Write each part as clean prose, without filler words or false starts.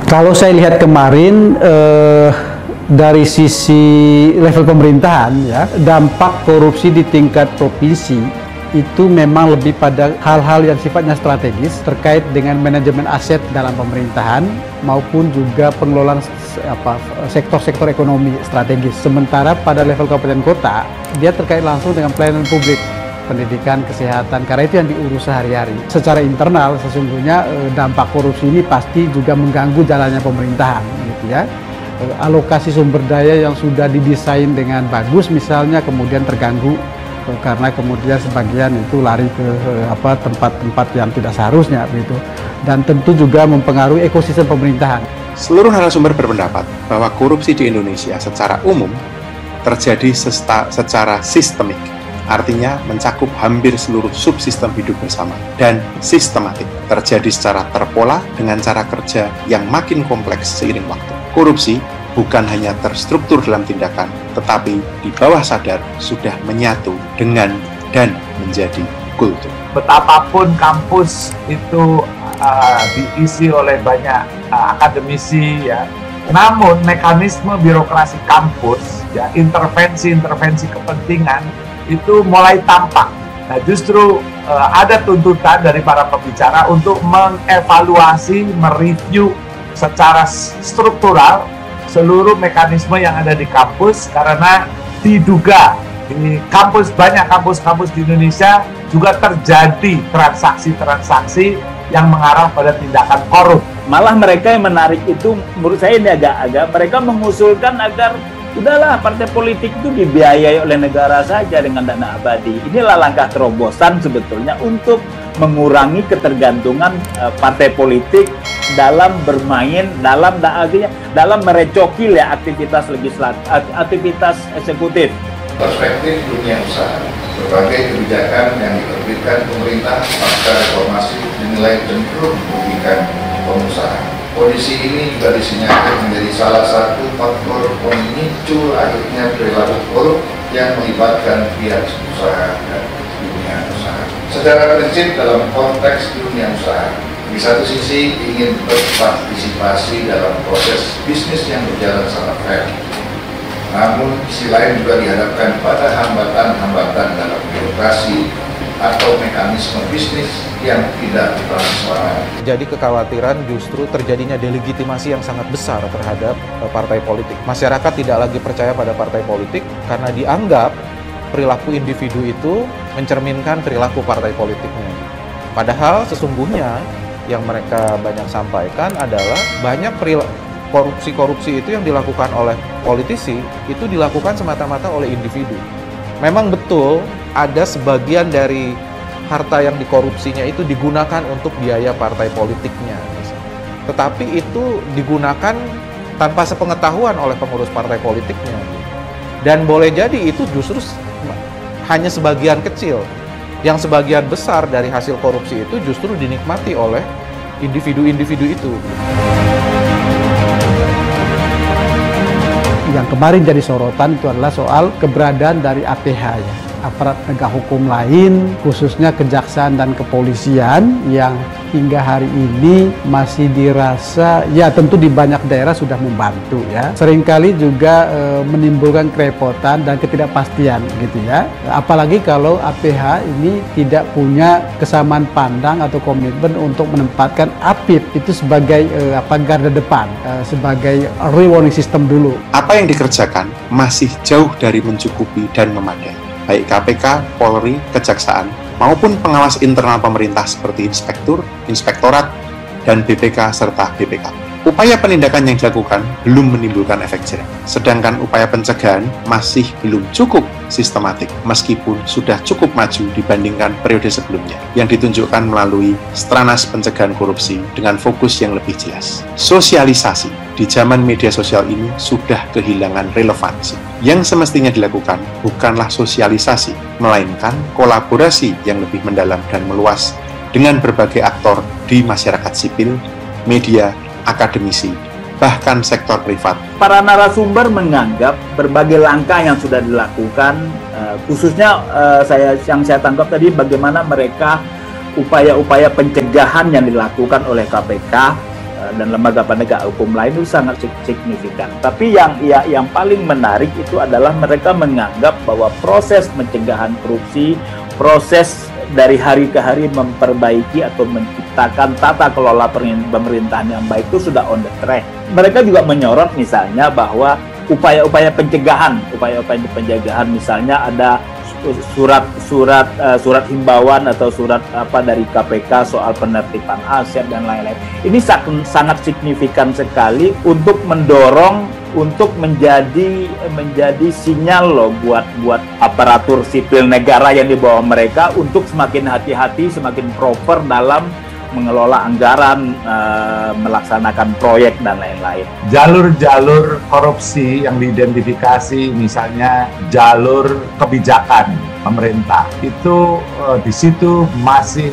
Kalau saya lihat kemarin dari sisi level pemerintahan, ya, dampak korupsi di tingkat provinsi itu memang lebih pada hal-hal yang sifatnya strategis terkait dengan manajemen aset dalam pemerintahan maupun juga pengelolaan sektor-sektor ekonomi strategis. Sementara pada level kabupaten kota, dia terkait langsung dengan pelayanan publik, pendidikan, kesehatan, karena itu yang diurus sehari-hari. Secara internal sesungguhnya dampak korupsi ini pasti juga mengganggu jalannya pemerintahan, gitu ya. Alokasi sumber daya yang sudah didesain dengan bagus misalnya kemudian terganggu karena kemudian sebagian itu lari ke tempat-tempat yang tidak seharusnya, begitu. Dan tentu juga mempengaruhi ekosistem pemerintahan. Seluruh narasumber berpendapat bahwa korupsi di Indonesia secara umum terjadi secara sistemik. Artinya mencakup hampir seluruh subsistem hidup bersama dan sistematik, terjadi secara terpola dengan cara kerja yang makin kompleks seiring waktu. Korupsi bukan hanya terstruktur dalam tindakan, tetapi di bawah sadar sudah menyatu dengan dan menjadi kultur. Betapapun kampus itu diisi oleh banyak akademisi, ya, namun mekanisme birokrasi kampus, ya, intervensi kepentingan itu mulai tampak. Nah, justru ada tuntutan dari para pembicara untuk mengevaluasi, mereview secara struktural seluruh mekanisme yang ada di kampus, karena diduga di banyak kampus-kampus di Indonesia juga terjadi transaksi-transaksi yang mengarah pada tindakan korup. Malah mereka yang menarik itu, menurut saya ini agak-agak, mereka mengusulkan agar udahlah partai politik itu dibiayai oleh negara saja dengan dana abadi. Inilah langkah terobosan sebetulnya untuk mengurangi ketergantungan partai politik dalam bermain, dalam merecokil ya aktivitas aktivitas eksekutif. Perspektif dunia usaha, berbagai kebijakan yang diterbitkan pemerintah pasca reformasi dinilai cenderung merugikan pengusaha. Kondisi ini juga disinyalir menjadi salah satu faktor pemicu akhirnya perilaku korup yang melibatkan pihak usaha dan dunia usaha. Secara prinsip dalam konteks dunia usaha, di satu sisi ingin berpartisipasi dalam proses bisnis yang berjalan sangat fair. Namun sisi lain juga dihadapkan pada hambatan-hambatan dalam birokrasi atau mekanisme bisnis yang tidak transparan. Jadi kekhawatiran justru terjadinya delegitimasi yang sangat besar terhadap partai politik. Masyarakat tidak lagi percaya pada partai politik karena dianggap perilaku individu itu mencerminkan perilaku partai politiknya. Padahal sesungguhnya yang mereka banyak sampaikan adalah banyak korupsi itu yang dilakukan oleh politisi itu dilakukan semata-mata oleh individu. Memang betul ada sebagian dari harta yang dikorupsinya itu digunakan untuk biaya partai politiknya. Tetapi itu digunakan tanpa sepengetahuan oleh pengurus partai politiknya. Dan boleh jadi itu justru hanya sebagian kecil. Yang sebagian besar dari hasil korupsi itu justru dinikmati oleh individu-individu itu. Yang kemarin jadi sorotan itu adalah soal keberadaan dari APH, ya, aparat penegak hukum lain, khususnya kejaksaan dan kepolisian yang hingga hari ini masih dirasa, ya tentu di banyak daerah sudah membantu, ya. Seringkali juga menimbulkan kerepotan dan ketidakpastian, gitu ya. Apalagi kalau APH ini tidak punya kesamaan pandang atau komitmen untuk menempatkan APIP itu sebagai garda depan, sebagai early warning system dulu. Apa yang dikerjakan masih jauh dari mencukupi dan memadai. Baik KPK, Polri, Kejaksaan, maupun pengawas internal pemerintah seperti inspektur, inspektorat, dan BPK serta BPK. Upaya penindakan yang dilakukan belum menimbulkan efek jerah, sedangkan upaya pencegahan masih belum cukup sistematik meskipun sudah cukup maju dibandingkan periode sebelumnya yang ditunjukkan melalui Stranas Pencegahan Korupsi dengan fokus yang lebih jelas. Sosialisasi di zaman media sosial ini sudah kehilangan relevansi. Yang semestinya dilakukan bukanlah sosialisasi, melainkan kolaborasi yang lebih mendalam dan meluas dengan berbagai aktor di masyarakat sipil, media, akademisi, bahkan sektor privat. Para narasumber menganggap berbagai langkah yang sudah dilakukan, khususnya yang saya tangkap tadi bagaimana mereka upaya-upaya pencegahan yang dilakukan oleh KPK dan lembaga penegak hukum lain itu sangat signifikan. Tapi yang paling menarik itu adalah mereka menganggap bahwa proses pencegahan korupsi, proses dari hari ke hari memperbaiki atau menciptakan tata kelola pemerintahan yang baik itu sudah on the track. Mereka juga menyorot misalnya bahwa upaya-upaya pencegahan misalnya ada surat himbauan atau surat dari KPK soal penertiban aset dan lain-lain. Ini sangat signifikan sekali untuk mendorong untuk menjadi sinyal loh buat aparatur sipil negara yang di bawah mereka untuk semakin hati-hati, semakin proper dalam mengelola anggaran, melaksanakan proyek dan lain-lain. Jalur-jalur korupsi yang diidentifikasi, misalnya jalur kebijakan pemerintah, itu di situ masih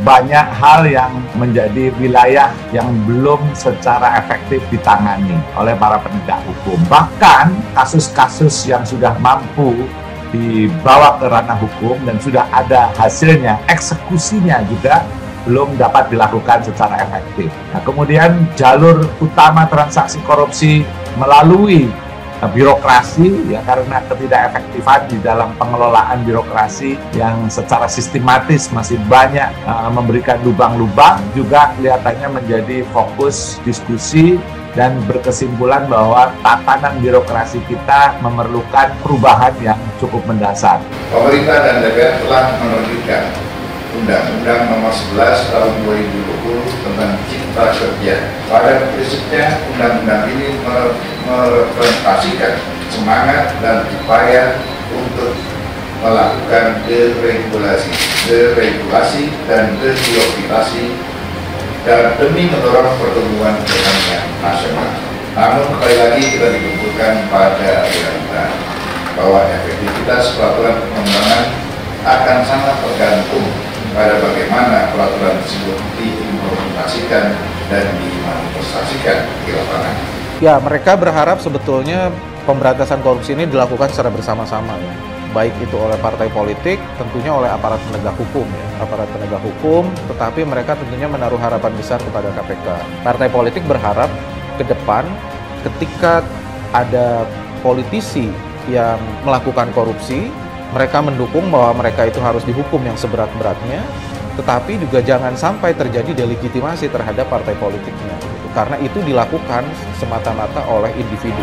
banyak hal yang menjadi wilayah yang belum secara efektif ditangani oleh para penegak hukum. Bahkan kasus-kasus yang sudah mampu dibawa ke ranah hukum dan sudah ada hasilnya, eksekusinya juga belum dapat dilakukan secara efektif. Nah, kemudian jalur utama transaksi korupsi melalui birokrasi, ya, karena ketidakefektifan di dalam pengelolaan birokrasi yang secara sistematis masih banyak memberikan lubang-lubang, juga kelihatannya menjadi fokus diskusi dan berkesimpulan bahwa tatanan birokrasi kita memerlukan perubahan yang cukup mendasar. Pemerintah dan DPR telah menerbitkan Undang-Undang Nomor 11 Tahun 2020 tentang Cipta Kerja. Pada prinsipnya, undang-undang ini merepresentasikan semangat dan upaya untuk melakukan deregulasi dan deregulasi dan demi mendorong pertumbuhan ekonomi nasional. Namun kembali lagi kita dikumpulkan pada realita bahwa efektivitas peraturan perundangan akan sangat tergantung pada bagaimana peraturan tersebut diimplementasikan dan dimanifestasikan di lapangan. Ya, mereka berharap sebetulnya pemberantasan korupsi ini dilakukan secara bersama-sama, ya. Baik itu oleh partai politik, tentunya oleh aparat penegak hukum, ya. Aparat penegak hukum, tetapi mereka tentunya menaruh harapan besar kepada KPK. Partai politik berharap ke depan ketika ada politisi yang melakukan korupsi, mereka mendukung bahwa mereka itu harus dihukum yang seberat-beratnya, tetapi juga jangan sampai terjadi delegitimasi terhadap partai politiknya, gitu. Karena itu dilakukan semata-mata oleh individu.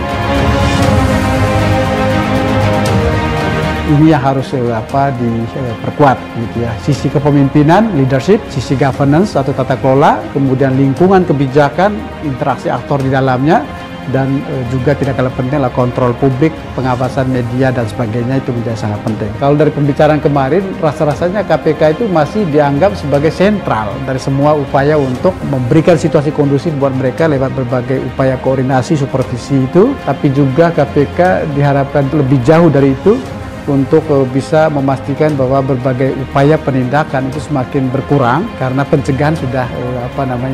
Ini yang harus diperkuat, gitu ya. Sisi kepemimpinan, leadership, sisi governance atau tata kelola, kemudian lingkungan kebijakan, interaksi aktor di dalamnya, dan juga tidak kalah penting adalah kontrol publik, pengawasan media dan sebagainya, itu menjadi sangat penting. Kalau dari pembicaraan kemarin, rasa-rasanya KPK itu masih dianggap sebagai sentral dari semua upaya untuk memberikan situasi kondusif buat mereka lewat berbagai upaya koordinasi, supervisi itu, tapi juga KPK diharapkan lebih jauh dari itu untuk bisa memastikan bahwa berbagai upaya penindakan itu semakin berkurang karena pencegahan sudah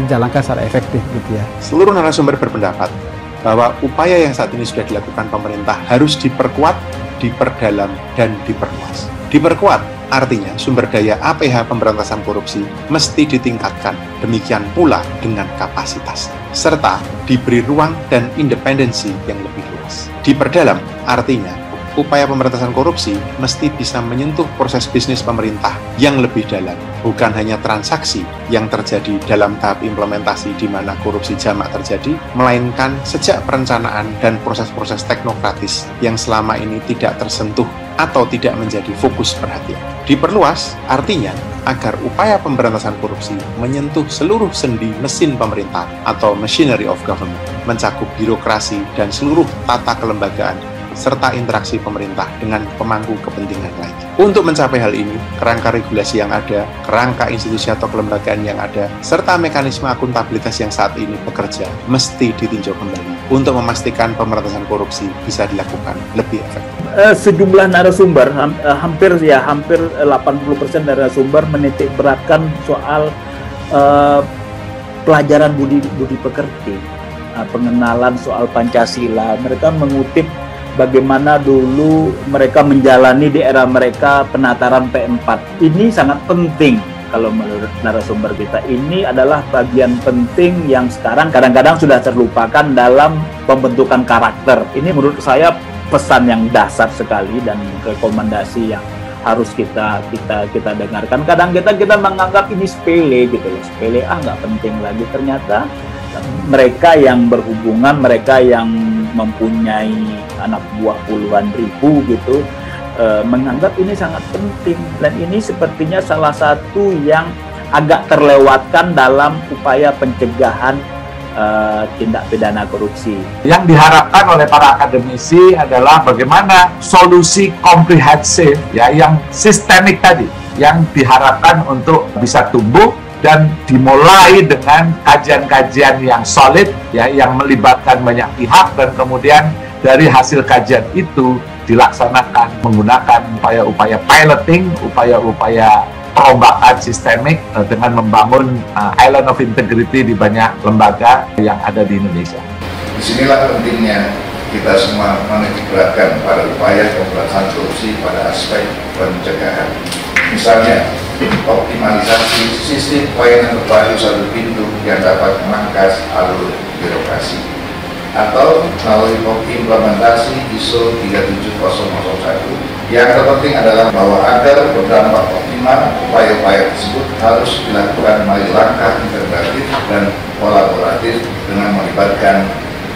jalankan secara efektif, gitu ya. Seluruh narasumber berpendapat bahwa upaya yang saat ini sudah dilakukan pemerintah harus diperkuat, diperdalam, dan diperluas. Diperkuat artinya sumber daya APH pemberantasan korupsi mesti ditingkatkan, demikian pula dengan kapasitas, serta diberi ruang dan independensi yang lebih luas. Diperdalam artinya upaya pemberantasan korupsi mesti bisa menyentuh proses bisnis pemerintah yang lebih dalam, bukan hanya transaksi yang terjadi dalam tahap implementasi di mana korupsi jamak terjadi, melainkan sejak perencanaan dan proses-proses teknokratis yang selama ini tidak tersentuh atau tidak menjadi fokus perhatian. Diperluas artinya agar upaya pemberantasan korupsi menyentuh seluruh sendi mesin pemerintah atau machinery of government, mencakup birokrasi dan seluruh tata kelembagaan serta interaksi pemerintah dengan pemangku kepentingan lain. Untuk mencapai hal ini, kerangka regulasi yang ada, kerangka institusi atau kelembagaan yang ada, serta mekanisme akuntabilitas yang saat ini bekerja mesti ditinjau kembali untuk memastikan pemberantasan korupsi bisa dilakukan lebih efektif. Sejumlah narasumber, hampir 80% narasumber menitik beratkan soal pelajaran budi pekerti, pengenalan soal Pancasila. Mereka mengutip bagaimana dulu mereka menjalani di era mereka penataran P4. Ini sangat penting kalau menurut narasumber kita, ini adalah bagian penting yang sekarang kadang-kadang sudah terlupakan dalam pembentukan karakter. Ini menurut saya pesan yang dasar sekali dan rekomendasi yang harus kita dengarkan. Kadang kita menganggap ini sepele gitu loh, sepele, nggak penting lagi. Ternyata mereka yang berhubungan, mereka yang mempunyai anak buah puluhan ribu gitu, menganggap ini sangat penting, dan ini sepertinya salah satu yang agak terlewatkan dalam upaya pencegahan tindak pidana korupsi. Yang diharapkan oleh para akademisi adalah bagaimana solusi komprehensif ya yang sistemik tadi yang diharapkan untuk bisa tumbuh dan dimulai dengan kajian-kajian yang solid ya yang melibatkan banyak pihak, dan kemudian dari hasil kajian itu dilaksanakan menggunakan upaya-upaya piloting, upaya-upaya perombakan sistemik dengan membangun island of integrity di banyak lembaga yang ada di Indonesia. Disinilah pentingnya kita semua menitikberatkan pada upaya pemberantasan korupsi pada aspek pencegahan. Misalnya, optimalisasi sistem pelayanan terpadu satu pintu yang dapat memangkas alur birokrasi, atau melalui implementasi ISO 37001. Yang terpenting adalah bahwa agar berdampak optimal, upaya-upaya tersebut harus dilakukan melalui langkah integratif dan kolaboratif dengan melibatkan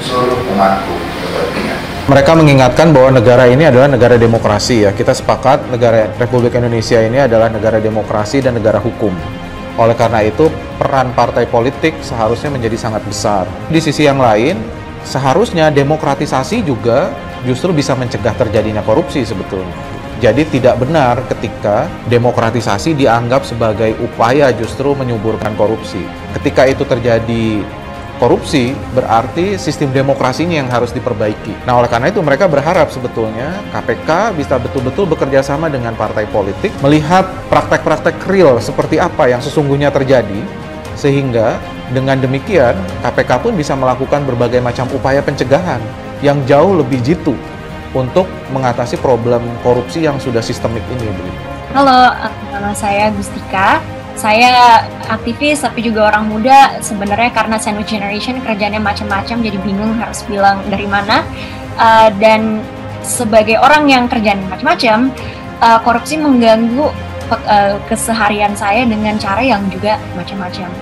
seluruh pemangku kepentingan. Mereka mengingatkan bahwa negara ini adalah negara demokrasi ya. Kita sepakat negara Republik Indonesia ini adalah negara demokrasi dan negara hukum. Oleh karena itu, peran partai politik seharusnya menjadi sangat besar. Di sisi yang lain, seharusnya demokratisasi juga justru bisa mencegah terjadinya korupsi sebetulnya. Jadi tidak benar ketika demokratisasi dianggap sebagai upaya justru menyuburkan korupsi. Ketika itu terjadi korupsi, berarti sistem demokrasinya yang harus diperbaiki. Nah, oleh karena itu mereka berharap sebetulnya KPK bisa betul-betul bekerja sama dengan partai politik, melihat praktek-praktek real seperti apa yang sesungguhnya terjadi, sehingga dengan demikian KPK pun bisa melakukan berbagai macam upaya pencegahan yang jauh lebih jitu untuk mengatasi problem korupsi yang sudah sistemik ini. Halo, nama saya Gustika. Saya aktivis tapi juga orang muda. Sebenarnya karena sandwich generation kerjanya macam-macam, jadi bingung harus bilang dari mana. Dan sebagai orang yang kerjanya macam-macam, korupsi mengganggu keseharian saya dengan cara yang juga macam-macam.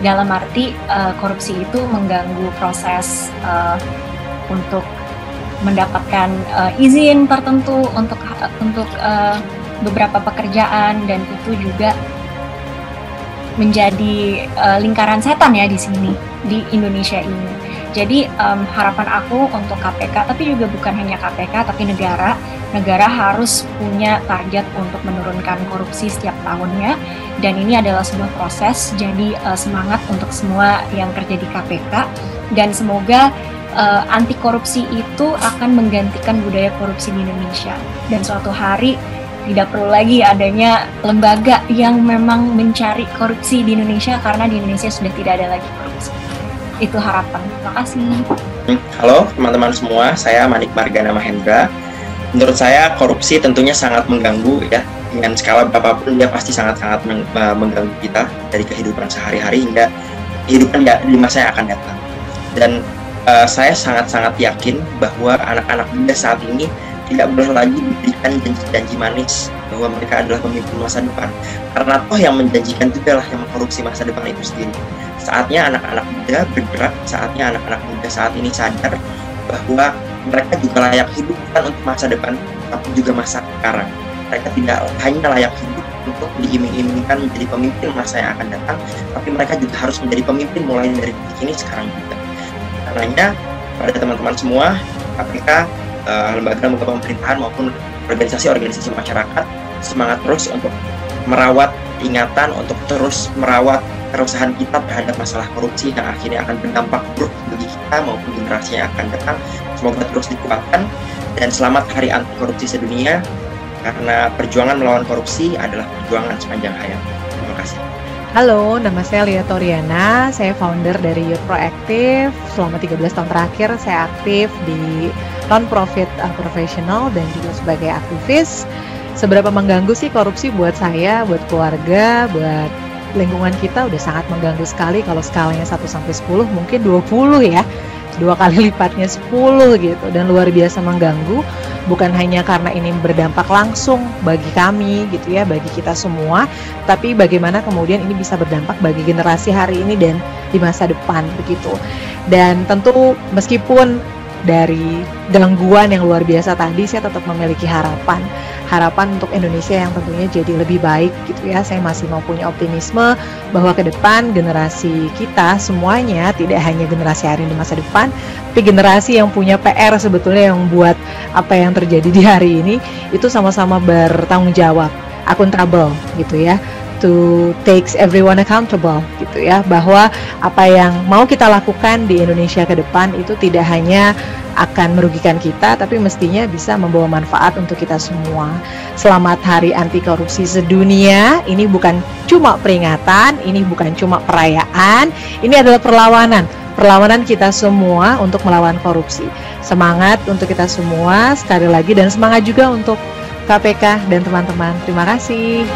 Dalam arti korupsi itu mengganggu proses untuk mendapatkan izin tertentu untuk beberapa pekerjaan, dan itu juga menjadi lingkaran setan ya di sini, di Indonesia ini. Jadi harapan aku untuk KPK, tapi juga bukan hanya KPK, tapi negara harus punya target untuk menurunkan korupsi setiap tahunnya, dan ini adalah sebuah proses. Jadi semangat untuk semua yang kerja di KPK, dan semoga anti korupsi itu akan menggantikan budaya korupsi di Indonesia, dan suatu hari tidak perlu lagi adanya lembaga yang memang mencari korupsi di Indonesia, karena di Indonesia sudah tidak ada lagi korupsi. Itu harapan. Terima kasih. Halo teman-teman semua, saya Manik Margana Mahendra. Menurut saya korupsi tentunya sangat mengganggu ya. Dengan skala berapapun dia pasti sangat-sangat mengganggu kita dari kehidupan sehari-hari hingga kehidupan di masa yang akan datang. Dan saya sangat-sangat yakin bahwa anak-anak muda saat ini tidak boleh lagi diberikan janji-janji manis bahwa mereka adalah pemimpin masa depan, karena toh yang menjanjikan juga lah yang mengkorupsi masa depan itu sendiri. Saatnya anak-anak muda bergerak, saatnya anak-anak muda saat ini sadar bahwa mereka juga layak hidup bukan untuk masa depan, tapi juga masa sekarang. Mereka tidak hanya layak hidup untuk diiming-imingkan menjadi pemimpin masa yang akan datang, tapi mereka juga harus menjadi pemimpin mulai dari detik ini sekarang juga. Karenanya pada teman-teman semua, KPK, lembaga-lembaga pemerintahan maupun organisasi-organisasi masyarakat semangat terus untuk merawat ingatan, untuk terus merawat keresahan kita terhadap masalah korupsi yang akhirnya akan berdampak buruk bagi kita maupun generasi yang akan datang. Semoga terus dikuatkan, dan selamat Hari Anti Korupsi Sedunia, karena perjuangan melawan korupsi adalah perjuangan sepanjang hayat. Terima kasih. Halo, nama saya Lia Toriana, saya founder dari Youth Proactive. Selama 13 tahun terakhir saya aktif di non-profit profesional dan juga sebagai aktivis. seberapa mengganggu sih korupsi buat saya, buat keluarga, buat lingkungan kita udah sangat mengganggu sekali. Kalau skalanya 1-10 mungkin 20 ya, 2 kali lipatnya 10 gitu, dan luar biasa mengganggu, bukan hanya karena ini berdampak langsung bagi kami gitu ya, bagi kita semua, tapi bagaimana kemudian ini bisa berdampak bagi generasi hari ini dan di masa depan begitu. Dan tentu meskipun dari gangguan yang luar biasa tadi, saya tetap memiliki harapan untuk Indonesia yang tentunya jadi lebih baik gitu ya. Saya masih mau punya optimisme bahwa ke depan generasi kita semuanya, tidak hanya generasi hari ini, masa depan, tapi generasi yang punya PR sebetulnya, yang buat apa yang terjadi di hari ini itu sama-sama bertanggung jawab, accountable gitu ya, to takes everyone accountable gitu ya, bahwa apa yang mau kita lakukan di Indonesia ke depan itu tidak hanya akan merugikan kita, tapi mestinya bisa membawa manfaat untuk kita semua. Selamat Hari Anti Korupsi Sedunia. Ini bukan cuma peringatan, ini bukan cuma perayaan, ini adalah perlawanan kita semua untuk melawan korupsi. Semangat untuk kita semua sekali lagi, dan semangat juga untuk KPK dan teman-teman. Terima kasih.